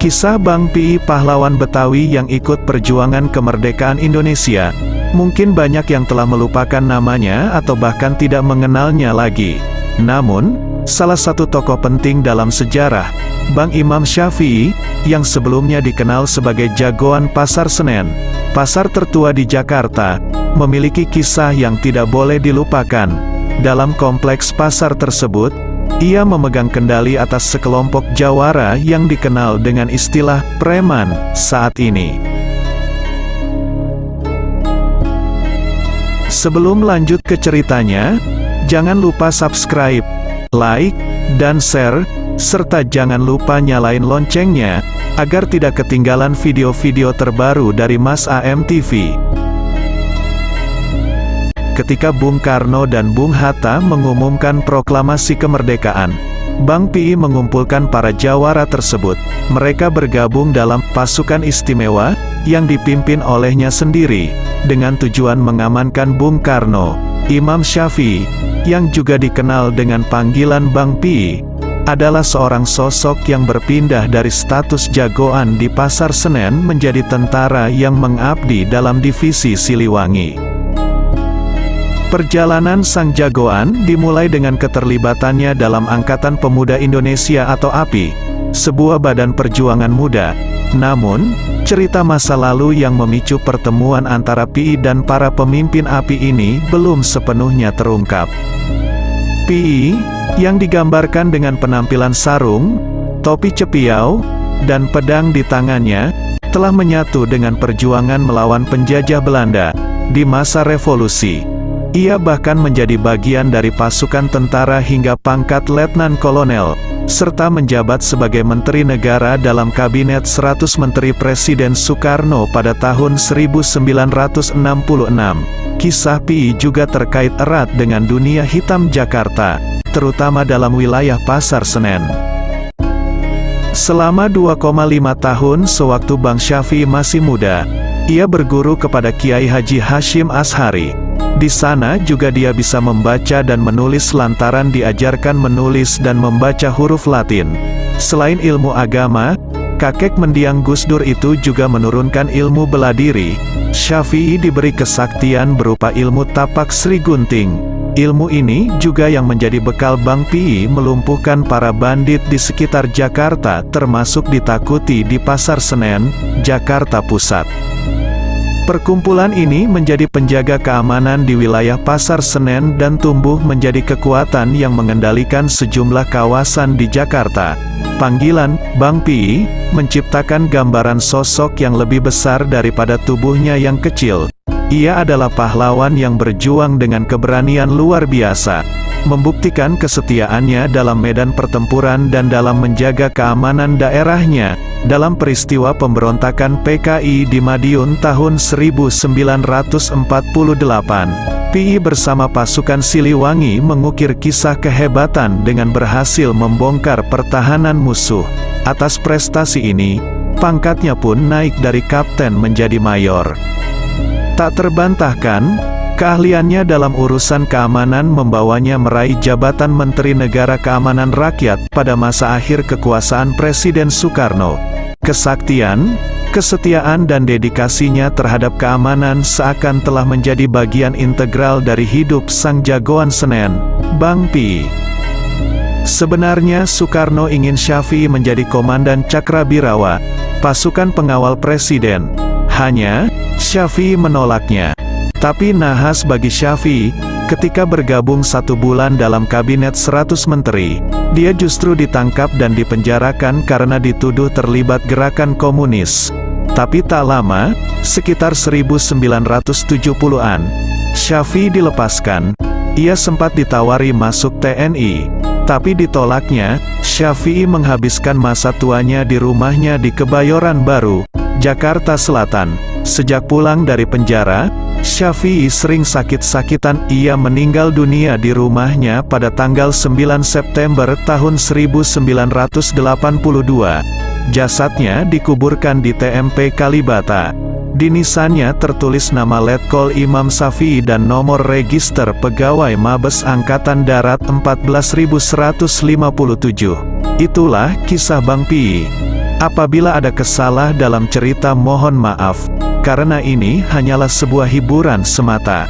Kisah Bang Pi, pahlawan Betawi yang ikut perjuangan kemerdekaan Indonesia. Mungkin banyak yang telah melupakan namanya atau bahkan tidak mengenalnya lagi. Namun, salah satu tokoh penting dalam sejarah, Bang Imam Syafi'i, yang sebelumnya dikenal sebagai jagoan Pasar Senen, pasar tertua di Jakarta, memiliki kisah yang tidak boleh dilupakan. Dalam kompleks pasar tersebut, ia memegang kendali atas sekelompok jawara yang dikenal dengan istilah preman saat ini. Sebelum lanjut ke ceritanya, jangan lupa subscribe, like, dan share, serta jangan lupa nyalain loncengnya, agar tidak ketinggalan video-video terbaru dari Mas AM TV. Ketika Bung Karno dan Bung Hatta mengumumkan proklamasi kemerdekaan, Bang Pi mengumpulkan para jawara tersebut. Mereka bergabung dalam pasukan istimewa yang dipimpin olehnya sendiri, dengan tujuan mengamankan Bung Karno. Imam Syafi'i, yang juga dikenal dengan panggilan Bang Pi, adalah seorang sosok yang berpindah dari status jagoan di Pasar Senen menjadi tentara yang mengabdi dalam divisi Siliwangi. Perjalanan sang jagoan dimulai dengan keterlibatannya dalam Angkatan Pemuda Indonesia atau API, sebuah badan perjuangan muda. Namun, cerita masa lalu yang memicu pertemuan antara Pi dan para pemimpin API ini belum sepenuhnya terungkap. Pi, yang digambarkan dengan penampilan sarung, topi cepiau, dan pedang di tangannya, telah menyatu dengan perjuangan melawan penjajah Belanda di masa revolusi. Ia bahkan menjadi bagian dari pasukan tentara hingga pangkat letnan kolonel, serta menjabat sebagai Menteri Negara dalam Kabinet 100 Menteri Presiden Soekarno pada tahun 1966. Kisah Pi juga terkait erat dengan dunia hitam Jakarta, terutama dalam wilayah Pasar Senen. Selama 2,5 tahun sewaktu Bang Syafi'i masih muda, ia berguru kepada Kiai Haji Hashim Ashari. Di sana juga dia bisa membaca dan menulis lantaran diajarkan menulis dan membaca huruf Latin. Selain ilmu agama, kakek mendiang Gus Dur itu juga menurunkan ilmu bela diri. Syafi'i diberi kesaktian berupa ilmu tapak Sri Gunting. Ilmu ini juga yang menjadi bekal Bang Pi melumpuhkan para bandit di sekitar Jakarta, termasuk ditakuti di Pasar Senen, Jakarta Pusat. Perkumpulan ini menjadi penjaga keamanan di wilayah Pasar Senen dan tumbuh menjadi kekuatan yang mengendalikan sejumlah kawasan di Jakarta. Panggilan Bang Pi menciptakan gambaran sosok yang lebih besar daripada tubuhnya yang kecil. Ia adalah pahlawan yang berjuang dengan keberanian luar biasa, membuktikan kesetiaannya dalam medan pertempuran dan dalam menjaga keamanan daerahnya. Dalam peristiwa pemberontakan PKI di Madiun tahun 1948, Pi bersama pasukan Siliwangi mengukir kisah kehebatan dengan berhasil membongkar pertahanan musuh. Atas prestasi ini, pangkatnya pun naik dari kapten menjadi mayor. Tak terbantahkan, keahliannya dalam urusan keamanan membawanya meraih jabatan Menteri Negara Keamanan Rakyat pada masa akhir kekuasaan Presiden Soekarno. Kesaktian, kesetiaan dan dedikasinya terhadap keamanan seakan telah menjadi bagian integral dari hidup sang jagoan Senen, Bang Pi. Sebenarnya Soekarno ingin Syafi'i menjadi komandan Cakrabirawa, pasukan pengawal presiden. Hanya, Syafi'i menolaknya. Tapi nahas bagi Syafi'i, ketika bergabung 1 bulan dalam Kabinet 100 Menteri, dia justru ditangkap dan dipenjarakan karena dituduh terlibat gerakan komunis. Tapi tak lama, sekitar 1970-an, Syafi'i dilepaskan. Ia sempat ditawari masuk TNI, tapi ditolaknya. Syafi'i menghabiskan masa tuanya di rumahnya di Kebayoran Baru, Jakarta Selatan. Sejak pulang dari penjara, Syafi'i sering sakit-sakitan. Ia meninggal dunia di rumahnya pada tanggal 9 September tahun 1982. Jasadnya dikuburkan di TMP Kalibata. Di nisannya tertulis nama Letkol Imam Syafi'i dan nomor register pegawai Mabes Angkatan Darat 14157. Itulah kisah Bang Pi. Apabila ada kesalah dalam cerita mohon maaf, karena ini hanyalah sebuah hiburan semata.